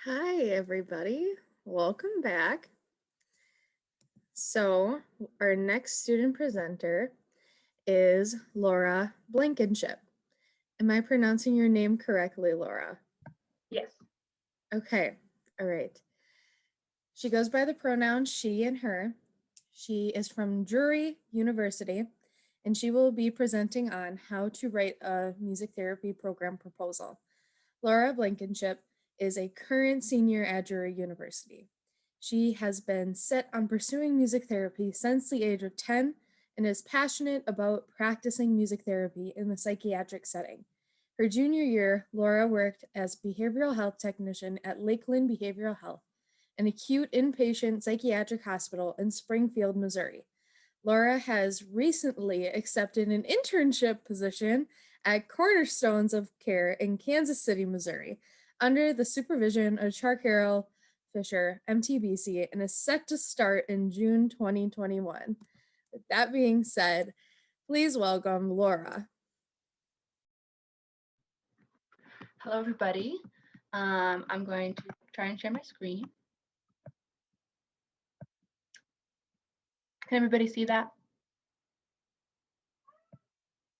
Hi, everybody. Welcome back. So, our next student presenter is Laura Blankenship. Am I pronouncing your name correctly, Laura? Yes. Okay, all right. She goes by the pronouns she and her. She is from Drury University, and she will be presenting on how to write a music therapy program proposal. Laura Blankenship is a current senior at Drury University. She has been set on pursuing music therapy since the age of 10 and is passionate about practicing music therapy in the psychiatric setting. Her junior year, Laura worked as behavioral health technician at Lakeland Behavioral Health, an acute inpatient psychiatric hospital in Springfield, Missouri. Laura has recently accepted an internship position at Cornerstones of Care in Kansas City, Missouri, under the supervision of Char Carroll Fisher, MTBC, and is set to start in June 2021. With that being said, please welcome Laura. Hello, everybody. I'm going to try and share my screen. Can everybody see that?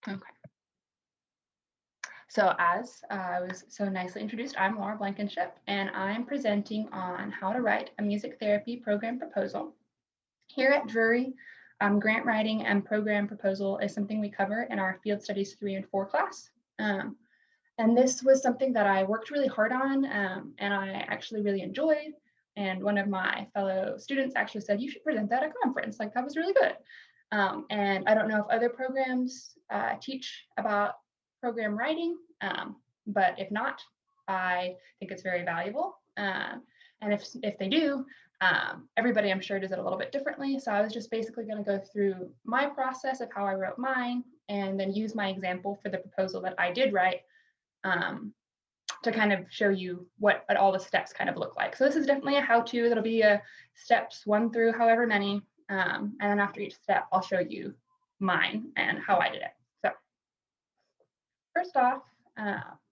Okay. So as I was so nicely introduced, I'm Laura Blankenship, and I'm presenting on how to write a music therapy program proposal. Here at Drury, grant writing and program proposal is something we cover in our Field Studies 3 and 4 class. And this was something that I worked really hard on and I actually really enjoyed. And one of my fellow students actually said, you should present that at a conference. Like, that was really good. And I don't know if other programs teach about program writing, but if not, I think it's very valuable. And if they do, everybody I'm sure does it a little bit differently. So I was just basically going to go through my process of how I wrote mine and then use my example for the proposal that I did write to kind of show you what all the steps kind of look like. So this is definitely a how-to. That'll be a steps 1 through however many. And then after each step, I'll show you mine and how I did it. So first off,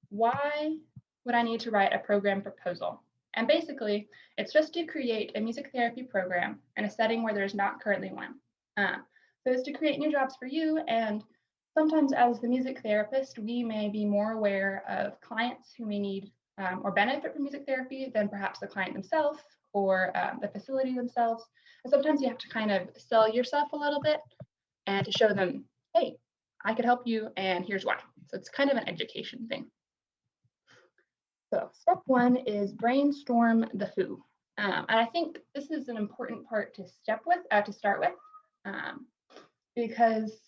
why would I need to write a program proposal? And basically, it's just to create a music therapy program in a setting where there's not currently one. So it's to create new jobs for you. And sometimes as the music therapist, we may be more aware of clients who may need or benefit from music therapy than perhaps the client themselves or the facility themselves. And sometimes you have to kind of sell yourself a little bit and to show them, hey, I could help you and here's why. So it's kind of an education thing. So step 1 is brainstorm the who. And I think this is an important part to start with, because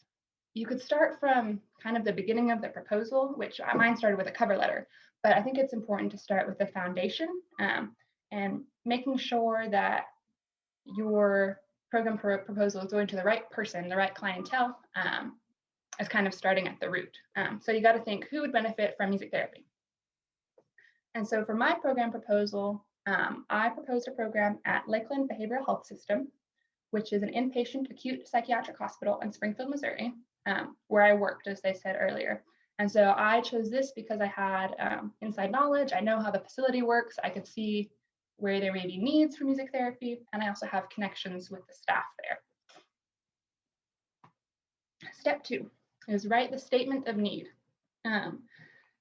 you could start from kind of the beginning of the proposal, which mine started with a cover letter, but I think it's important to start with the foundation and making sure that your program proposal is going to the right person, the right clientele, is kind of starting at the root. So you got to think who would benefit from music therapy. And so for my program proposal, I proposed a program at Lakeland Behavioral Health System, which is an inpatient acute psychiatric hospital in Springfield, Missouri, where I worked, as I said earlier. And so I chose this because I had inside knowledge. I know how the facility works. I could see where there may be needs for music therapy, and I also have connections with the staff there. Step 2 is write the statement of need.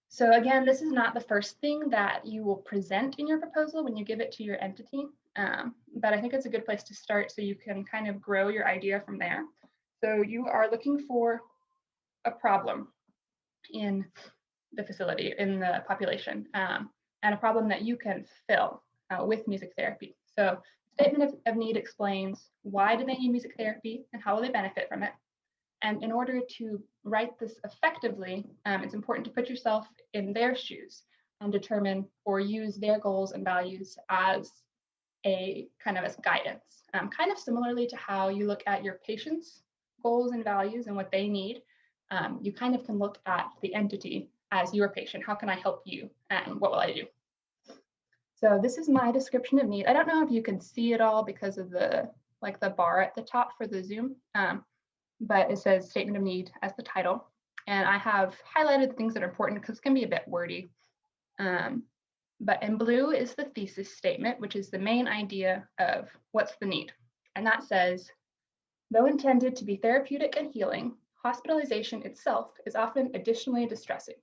So again, this is not the first thing that you will present in your proposal when you give it to your entity, but I think it's a good place to start so you can kind of grow your idea from there. So you are looking for a problem in the facility, in the population, and a problem that you can fill with music therapy. So statement of need explains why do they need music therapy and how will they benefit from it. And in order to write this effectively, it's important to put yourself in their shoes and determine or use their goals and values as a kind of as guidance. Kind of similarly to how you look at your patient's goals and values and what they need, you kind of can look at the entity as your patient. How can I help you? And what will I do? So this is my description of need. I don't know if you can see it all because of the bar at the top for the Zoom. But it says statement of need as the title. And I have highlighted the things that are important because it can be a bit wordy. But in blue is the thesis statement, which is the main idea of what's the need. And that says, though intended to be therapeutic and healing, hospitalization itself is often additionally distressing.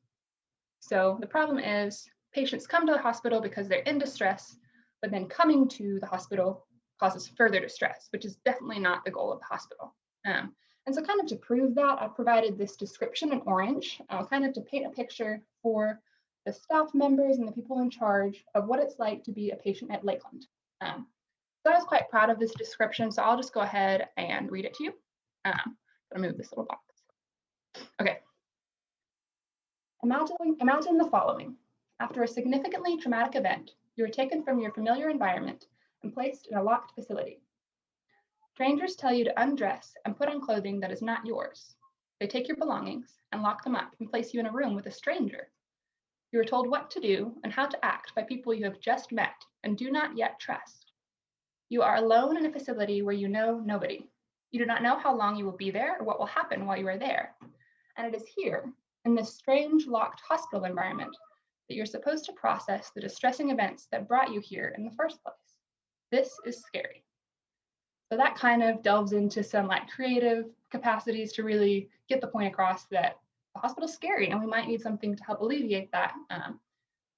So the problem is patients come to the hospital because they're in distress, but then coming to the hospital causes further distress, which is definitely not the goal of the hospital. And so kind of to prove that, I provided this description in orange, kind of to paint a picture for the staff members and the people in charge of what it's like to be a patient at Lakeland. So I was quite proud of this description, so I'll just go ahead and read it to you. I'm gonna move this little box. Okay. Imagine the following. After a significantly traumatic event, you are taken from your familiar environment and placed in a locked facility. Strangers tell you to undress and put on clothing that is not yours. They take your belongings and lock them up and place you in a room with a stranger. You are told what to do and how to act by people you have just met and do not yet trust. You are alone in a facility where you know nobody. You do not know how long you will be there or what will happen while you are there. And it is here, in this strange locked hospital environment, that you're supposed to process the distressing events that brought you here in the first place. This is scary. So that kind of delves into some like creative capacities to really get the point across that the hospital's scary and we might need something to help alleviate that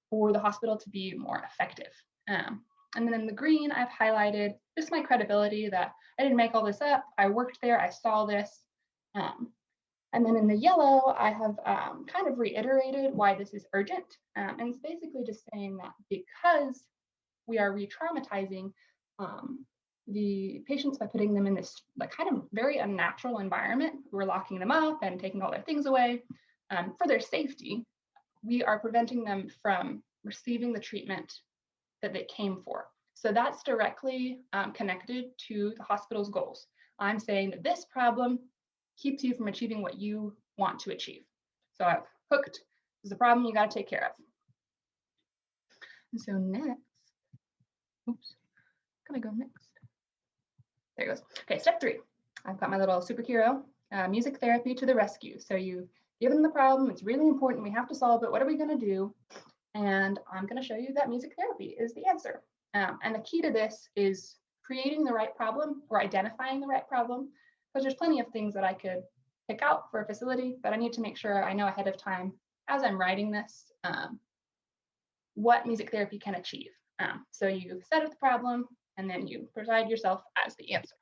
for the hospital to be more effective. And then in the green, I've highlighted just my credibility that I didn't make all this up. I worked there, I saw this. And then in the yellow, I have kind of reiterated why this is urgent. And it's basically just saying that because we are re-traumatizing the patients by putting them in this like kind of very unnatural environment, we're locking them up and taking all their things away for their safety, we are preventing them from receiving the treatment that they came for. So that's directly connected to the hospital's goals. I'm saying that this problem keeps you from achieving what you want to achieve. So I've hooked, this is a problem you got to take care of. And so next, oops, can I go next? There it goes. Okay, step 3. I've got my little superhero, music therapy to the rescue. So you've given the problem, it's really important, we have to solve it. What are we going to do? And I'm going to show you that music therapy is the answer. And the key to this is creating the right problem or identifying the right problem, because there's plenty of things that I could pick out for a facility, but I need to make sure I know ahead of time as I'm writing this what music therapy can achieve. So you set up the problem and then you provide yourself as the answer.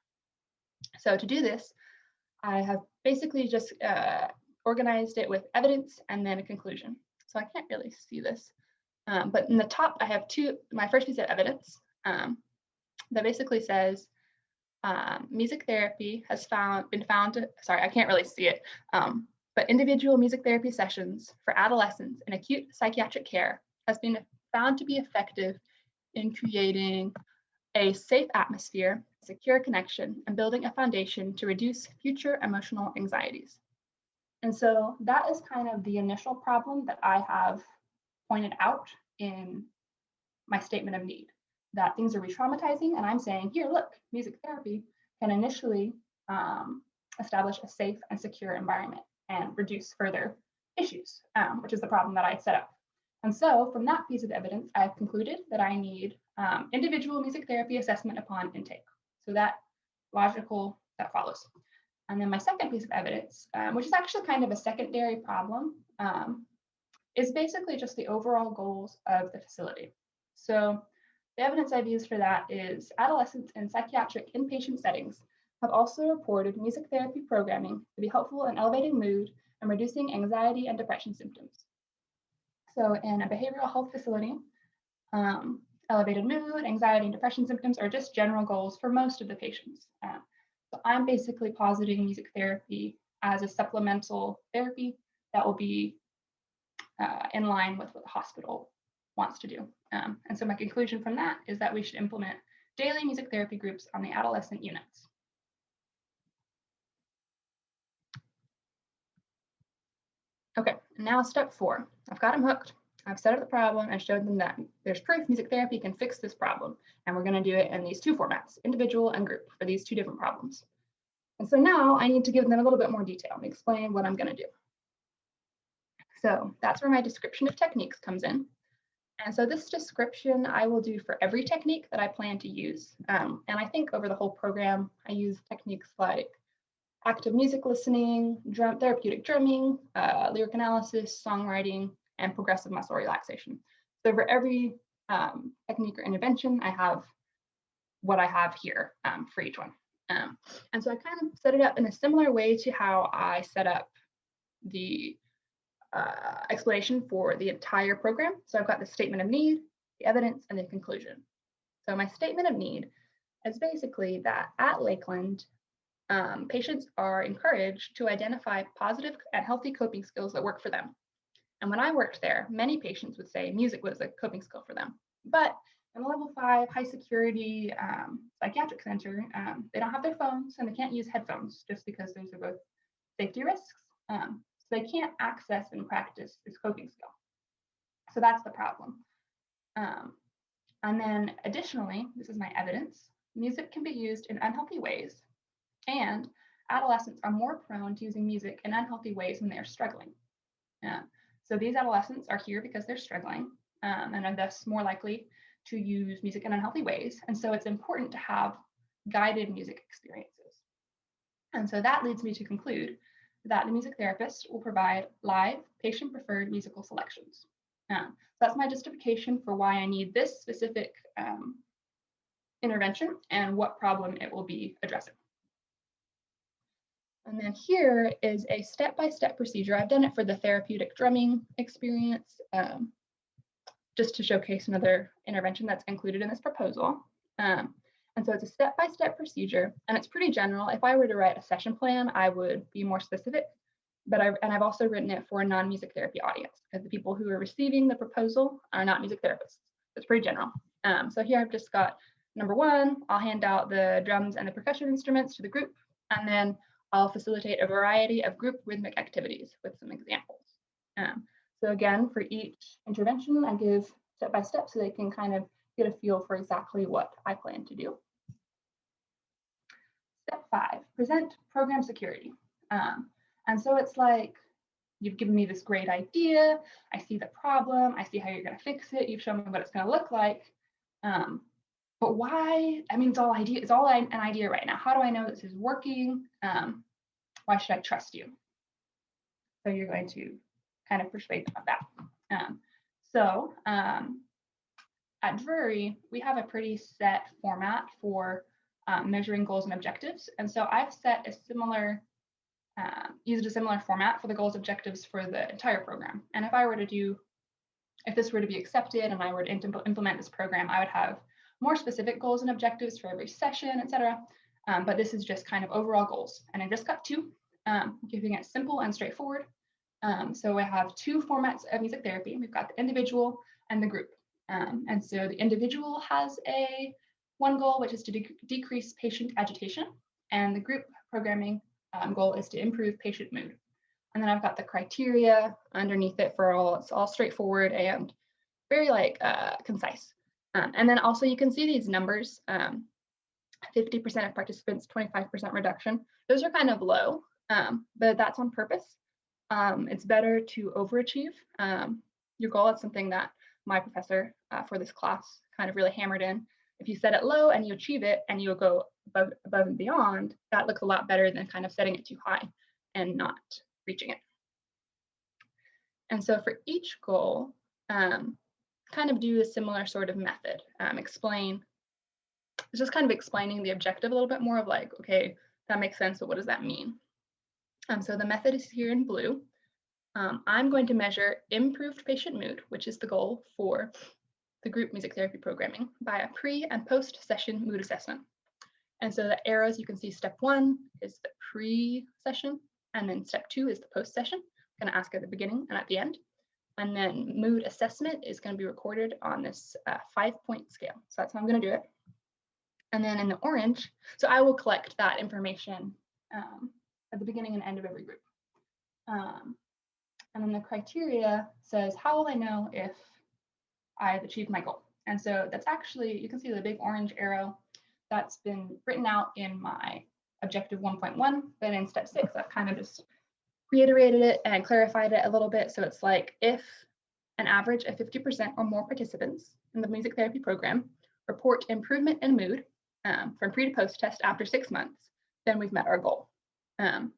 So to do this, I have basically just organized it with evidence and then a conclusion. So I can't really see this. But in the top, I have my first piece of evidence that basically says music therapy has been found to, sorry, I can't really see it, but individual music therapy sessions for adolescents in acute psychiatric care has been found to be effective in creating a safe atmosphere, secure connection, and building a foundation to reduce future emotional anxieties. And so that is kind of the initial problem that I have pointed out in my statement of need, that things are re-traumatizing, and I'm saying, here, look, music therapy can initially establish a safe and secure environment and reduce further issues, which is the problem that I set up. And so from that piece of evidence, I've concluded that I need individual music therapy assessment upon intake. So that follows. And then my second piece of evidence, which is actually kind of a secondary problem, is basically just the overall goals of the facility. So the evidence I've used for that is adolescents in psychiatric inpatient settings have also reported music therapy programming to be helpful in elevating mood and reducing anxiety and depression symptoms. So in a behavioral health facility, elevated mood, anxiety, and depression symptoms are just general goals for most of the patients. So I'm basically positing music therapy as a supplemental therapy that will be in line with what the hospital wants to do. And so my conclusion from that is that we should implement daily music therapy groups on the adolescent units. Okay, now step 4. I've got them hooked. I've set up the problem and showed them that there's proof music therapy can fix this problem. And we're going to do it in these 2 formats, individual and group, for these 2 different problems. And so now I need to give them a little bit more detail and explain what I'm going to do. So that's where my description of techniques comes in. And so this description I will do for every technique that I plan to use. And I think over the whole program, I use techniques like active music listening, therapeutic drumming, lyric analysis, songwriting, and progressive muscle relaxation. So for every technique or intervention, I have what I have here for each one. And so I kind of set it up in a similar way to how I set up the explanation for the entire program. So I've got the statement of need, the evidence, and the conclusion. So my statement of need is basically that at Lakeland, patients are encouraged to identify positive and healthy coping skills that work for them. And when I worked there, many patients would say music was a coping skill for them. But in a level 5 high security psychiatric center, they don't have their phones and they can't use headphones just because those are both safety risks. So they can't access and practice this coping skill. So that's the problem. And then additionally, this is my evidence, music can be used in unhealthy ways, and adolescents are more prone to using music in unhealthy ways when they're struggling. So these adolescents are here because they're struggling and are thus more likely to use music in unhealthy ways. And so it's important to have guided music experiences. And so that leads me to conclude that the music therapist will provide live, patient-preferred musical selections. So that's my justification for why I need this specific intervention and what problem it will be addressing. And then here is a step-by-step procedure. I've done it for the therapeutic drumming experience, just to showcase another intervention that's included in this proposal. And so it's a step-by-step procedure, and it's pretty general. If I were to write a session plan, I would be more specific, but I've also written it for a non-music therapy audience, because the people who are receiving the proposal are not music therapists. It's pretty general. So here I've just got number 1, I'll hand out the drums and the percussion instruments to the group, and then I'll facilitate a variety of group rhythmic activities with some examples. So again, for each intervention, I give step by step so they can kind of get a feel for exactly what I plan to do. Step 5, present program security. And so it's like, you've given me this great idea, I see the problem, I see how you're gonna fix it, you've shown me what it's gonna look like. But why? I mean, it's all an idea right now. How do I know this is working? Why should I trust you? So you're going to kind of persuade them of that. At Drury, we have a pretty set format for measuring goals and objectives. And so I've set a similar, used a similar format for the goals objectives for the entire program. And if this were to be accepted and I were to implement this program, I would have more specific goals and objectives for every session, et cetera. But this is just kind of overall goals. And I just got 2, keeping it simple and straightforward. So I have 2 formats of music therapy. We've got the individual and the group. And so the individual has one goal, which is to decrease patient agitation. And the group programming goal is to improve patient mood. And then I've got the criteria underneath it it's all straightforward and very concise. And then also you can see these numbers, 50% of participants, 25% reduction. Those are kind of low, but that's on purpose. It's better to overachieve your goal. It's something that my professor for this class kind of really hammered in. If you set it low and you achieve it and you go above and beyond, that looks a lot better than kind of setting it too high and not reaching it. And so for each goal, kind of do a similar sort of method. Just kind of explaining the objective a little bit more of like, okay, that makes sense, but what does that mean? So the method is here in blue. I'm going to measure improved patient mood, which is the goal for the group music therapy programming, by a pre and post session mood assessment. And so the arrows, you can see step 1 is the pre-session, and then step 2 is the post session. I'm going to ask at the beginning and at the end. And then mood assessment is going to be recorded on this 5-point scale. So that's how I'm going to do it. And then in the orange, so I will collect that information at the beginning and end of every group. And then the criteria says, how will I know if I've achieved my goal? And so that's actually, you can see the big orange arrow that's been written out in my objective 1.1, but in step 6, I've kind of just reiterated it and clarified it a little bit. So it's like, if an average of 50% or more participants in the music therapy program report improvement in mood from pre to post test after 6 months, then we've met our goal. And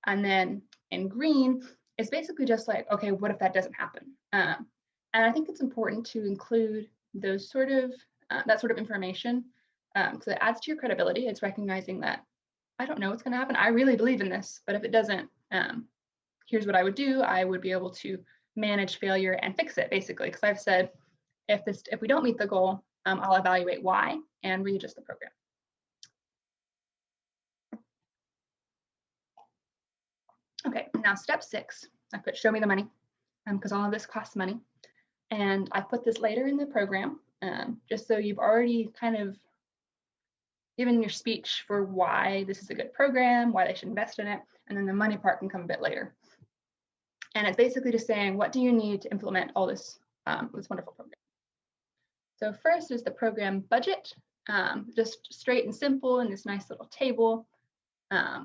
then in green, it's basically just like, okay, what if that doesn't happen? And I think it's important to include those sort of that sort of information because it adds to your credibility. It's recognizing that I don't know what's going to happen. I really believe in this, but if it doesn't, here's what I would do. I would be able to manage failure and fix it, basically, because I've said if we don't meet the goal, I'll evaluate why and readjust the program. Okay, now step 6, I put show me the money because all of this costs money. And I put this later in the program just so you've already kind of given your speech for why this is a good program, why they should invest in it, and then the money part can come a bit later. And it's basically just saying, what do you need to implement all this, this wonderful program? So first is the program budget, just straight and simple in this nice little table.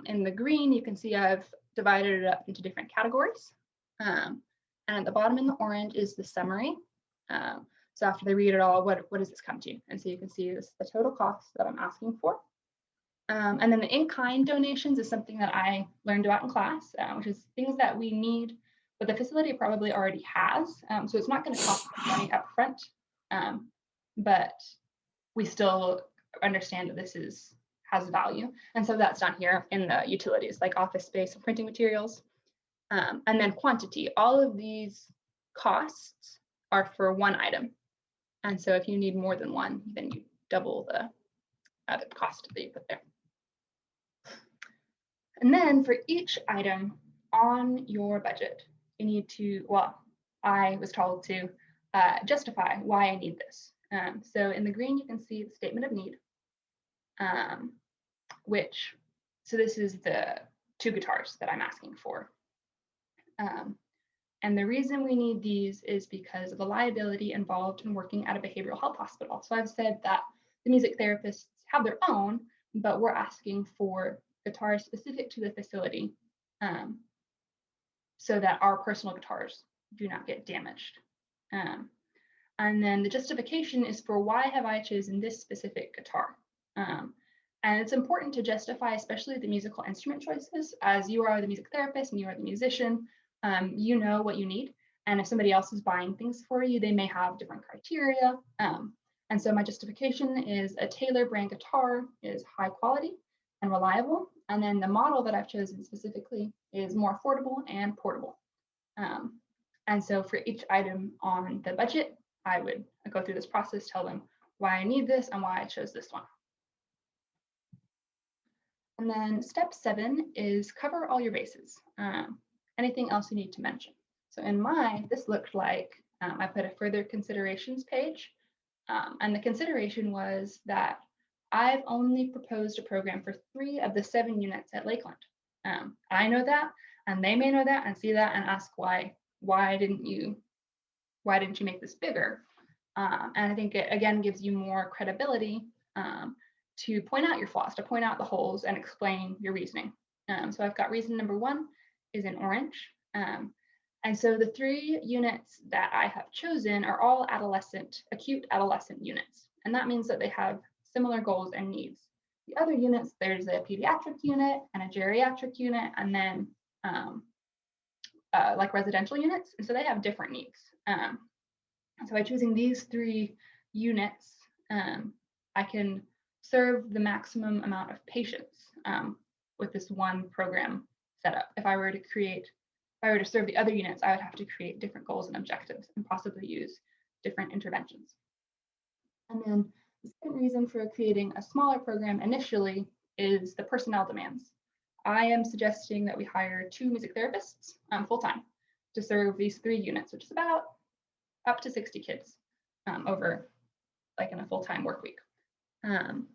In the green, you can see I've divided it up into different categories. And at the bottom in the orange is the summary. So after they read it all, what does this come to? And so you can see this, the total cost that I'm asking for. And then the in-kind donations is something that I learned about in class, which is things that we need, but the facility probably already has. So it's not going to cost money up front, but we still understand that this has value. And so that's down here in the utilities, like office space and printing materials. And then quantity, all of these costs are for one item. And so if you need more than one, then you double the cost that you put there. And then for each item on your budget, you need to, well, I was told to justify why I need this. So in the green, you can see the statement of need, so this is the 2 guitars that I'm asking for. And the reason we need these is because of the liability involved in working at a behavioral health hospital. So I've said that the music therapists have their own, but we're asking for guitars specific to the facility so that our personal guitars do not get damaged. And then the justification is for why have I chosen this specific guitar? And it's important to justify, especially the musical instrument choices, as you are the music therapist and you are the musician, you know what you need. And if somebody else is buying things for you, they may have different criteria. And so my justification is a Taylor brand guitar is high quality and reliable. And then the model that I've chosen specifically is more affordable and portable. And so for each item on the budget, I would go through this process, tell them why I need this and why I chose this one. And then step 7 is cover all your bases. Anything else you need to mention. So in mine, this looked like I put a further considerations page. And the consideration was that I've only proposed a program for 3 of the 7 units at Lakeland. I know that, and they may know that and see that and ask why didn't you make this bigger? And I think it again gives you more credibility to point out your flaws, to point out the holes and explain your reasoning. So I've got reason number 1 is in orange. And so the 3 units that I have chosen are all acute adolescent units. And that means that they have similar goals and needs. The other units, there's a pediatric unit and a geriatric unit, and then like residential units. And so they have different needs. So by choosing these 3 units, I can serve the maximum amount of patients with this one program setup. If I were to serve the other units, I would have to create different goals and objectives and possibly use different interventions. And then the second reason for creating a smaller program initially is the personnel demands. I am suggesting that we hire 2 music therapists full-time to serve these 3 units, which is about up to 60 kids over like in a full-time work week. And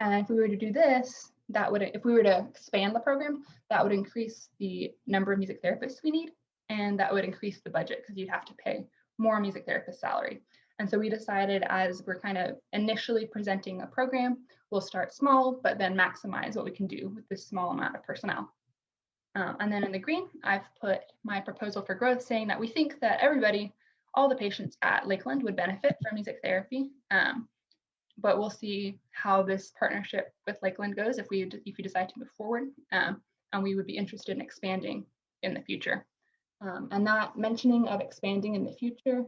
if we were to do this, if we were to expand the program, that would increase the number of music therapists we need, and that would increase the budget because you'd have to pay more music therapist salary. And so we decided, as we're kind of initially presenting a program, we'll start small, but then maximize what we can do with this small amount of personnel. And then in the green, I've put my proposal for growth, saying that we think that everybody all the patients at Lakeland would benefit from music therapy. But we'll see how this partnership with Lakeland goes if you decide to move forward, and we would be interested in expanding in the future. And that mentioning of expanding in the future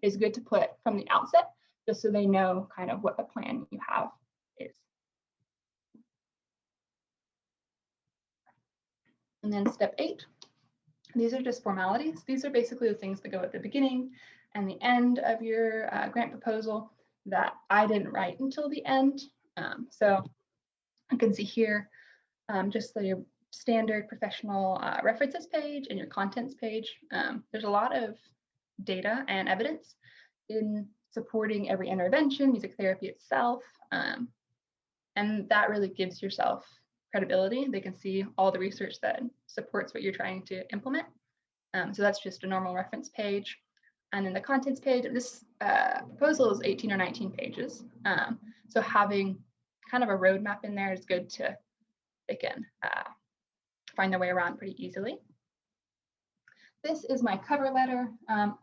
is good to put from the outset, just so they know kind of what the plan you have is. And then step 8, these are just formalities. These are basically the things that go at the beginning and the end of your grant proposal that I didn't write until the end. So you can see here just your standard professional references page and your contents page. There's a lot of data and evidence in supporting every intervention, music therapy itself, and that really gives yourself credibility. They can see all the research that supports what you're trying to implement. So that's just a normal reference page. And then the contents page, this proposal is 18 or 19 pages. So having kind of a roadmap in there is good to, they can find their way around pretty easily. This is my cover letter,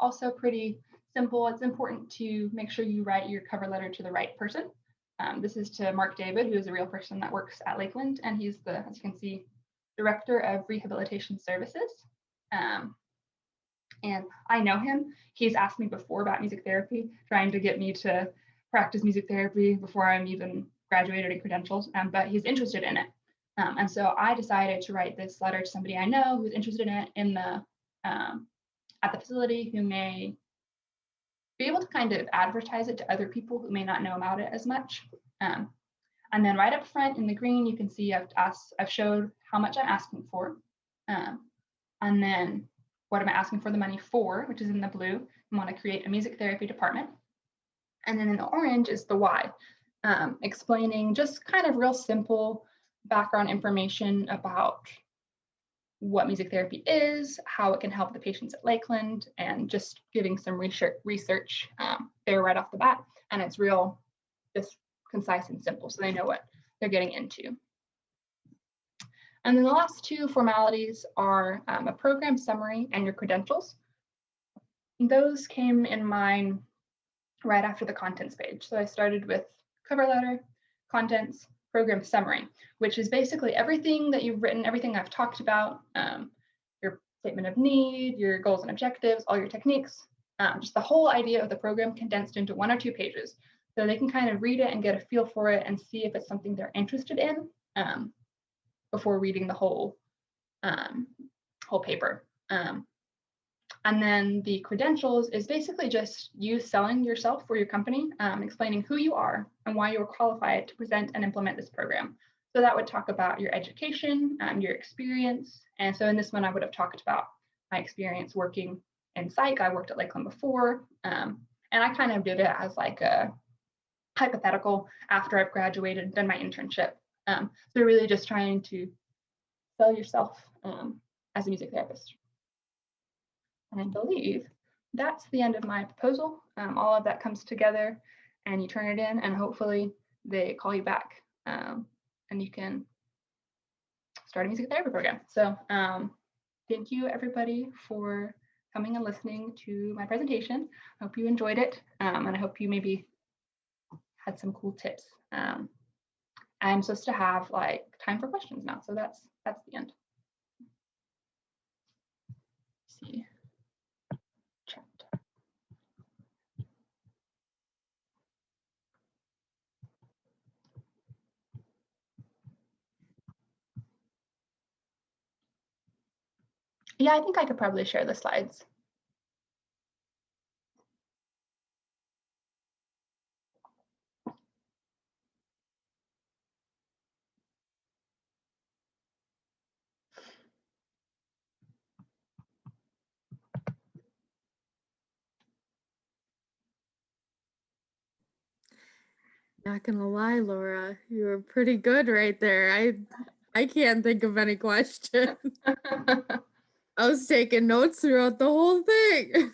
also pretty simple. It's important to make sure you write your cover letter to the right person. This is to Mark David, who is a real person that works at Lakeland, and he's the, as you can see, Director of Rehabilitation Services. And I know him. He's asked me before about music therapy, trying to get me to practice music therapy before I'm even graduated and credentialed, but he's interested in it. And so I decided to write this letter to somebody I know who's interested in it in the at the facility, who may be able to kind of advertise it to other people who may not know about it as much. And then right up front in the green, you can see I've showed how much I'm asking for. And then what am I asking for the money for, which is in the blue. I want to create a music therapy department. And then in the orange is the why, explaining just kind of real simple background information about what music therapy is, how it can help the patients at Lakeland, and just giving some research there right off the bat. And it's real, just concise and simple, so they know what they're getting into. And then the last two formalities are a program summary and your credentials. Those came in mine right after the contents page. So I started with cover letter, contents, program summary, which is basically everything that you've written, everything I've talked about, your statement of need, your goals and objectives, all your techniques, just the whole idea of the program condensed into 1 or 2 pages. So they can kind of read it and get a feel for it and see if it's something they're interested in before reading the whole paper. And then the credentials is basically just you selling yourself or your company, explaining who you are and why you're qualified to present and implement this program. So that would talk about your education, your experience. And so in this one, I would have talked about my experience working in psych. I worked at Lakeland before, and I kind of did it as like a hypothetical after I've graduated, done my internship. So really just trying to sell yourself as a music therapist. And I believe that's the end of my proposal. All of that comes together and you turn it in, and hopefully they call you back and you can start a music therapy program. So thank you everybody for coming and listening to my presentation. I hope you enjoyed it, and I hope you maybe had some cool tips. I'm supposed to have like time for questions now, so that's the end. Let's see. Chat. Yeah, I think I could probably share the slides. Not gonna lie, Laura, you were pretty good right there. I can't think of any questions. I was taking notes throughout the whole thing.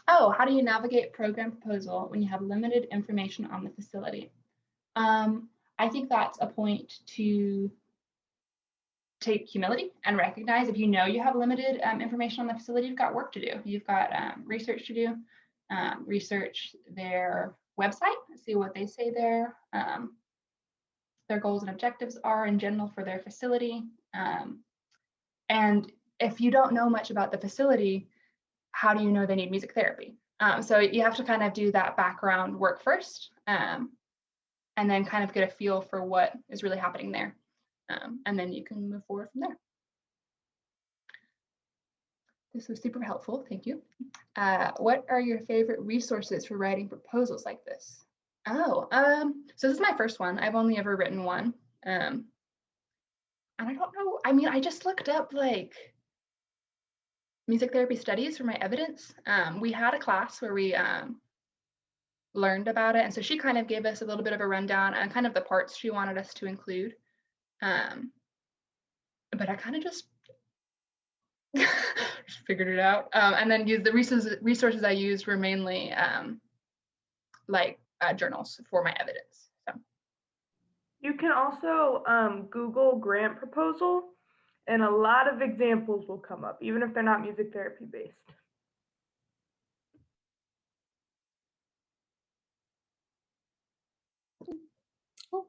Oh, how do you navigate program proposal when you have limited information on the facility? I think that's a point to take humility and recognize if you know you have limited information on the facility, you've got work to do. You've got research to do, research their website, see what they say their goals and objectives are in general for their facility. And if you don't know much about the facility, how do you know they need music therapy? So you have to kind of do that background work first, and then kind of get a feel for what is really happening there. And then you can move forward from there. This was super helpful, thank you. What are your favorite resources for writing proposals like this? Oh, so this is my first one. I've only ever written one. And I don't know, I mean, I just looked up like music therapy studies for my evidence. We had a class where we learned about it. And so she kind of gave us a little bit of a rundown and kind of the parts she wanted us to include. But I kind of just figured it out. And then use the resources I used were mainly like journals for my evidence. So. You can also Google grant proposal, and a lot of examples will come up, even if they're not music therapy based. Cool.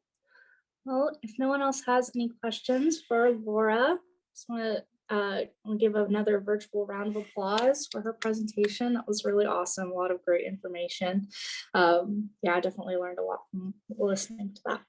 Well, if no one else has any questions for Laura, just want to give another virtual round of applause for her presentation. That was really awesome. A lot of great information. Yeah, I definitely learned a lot from listening to that.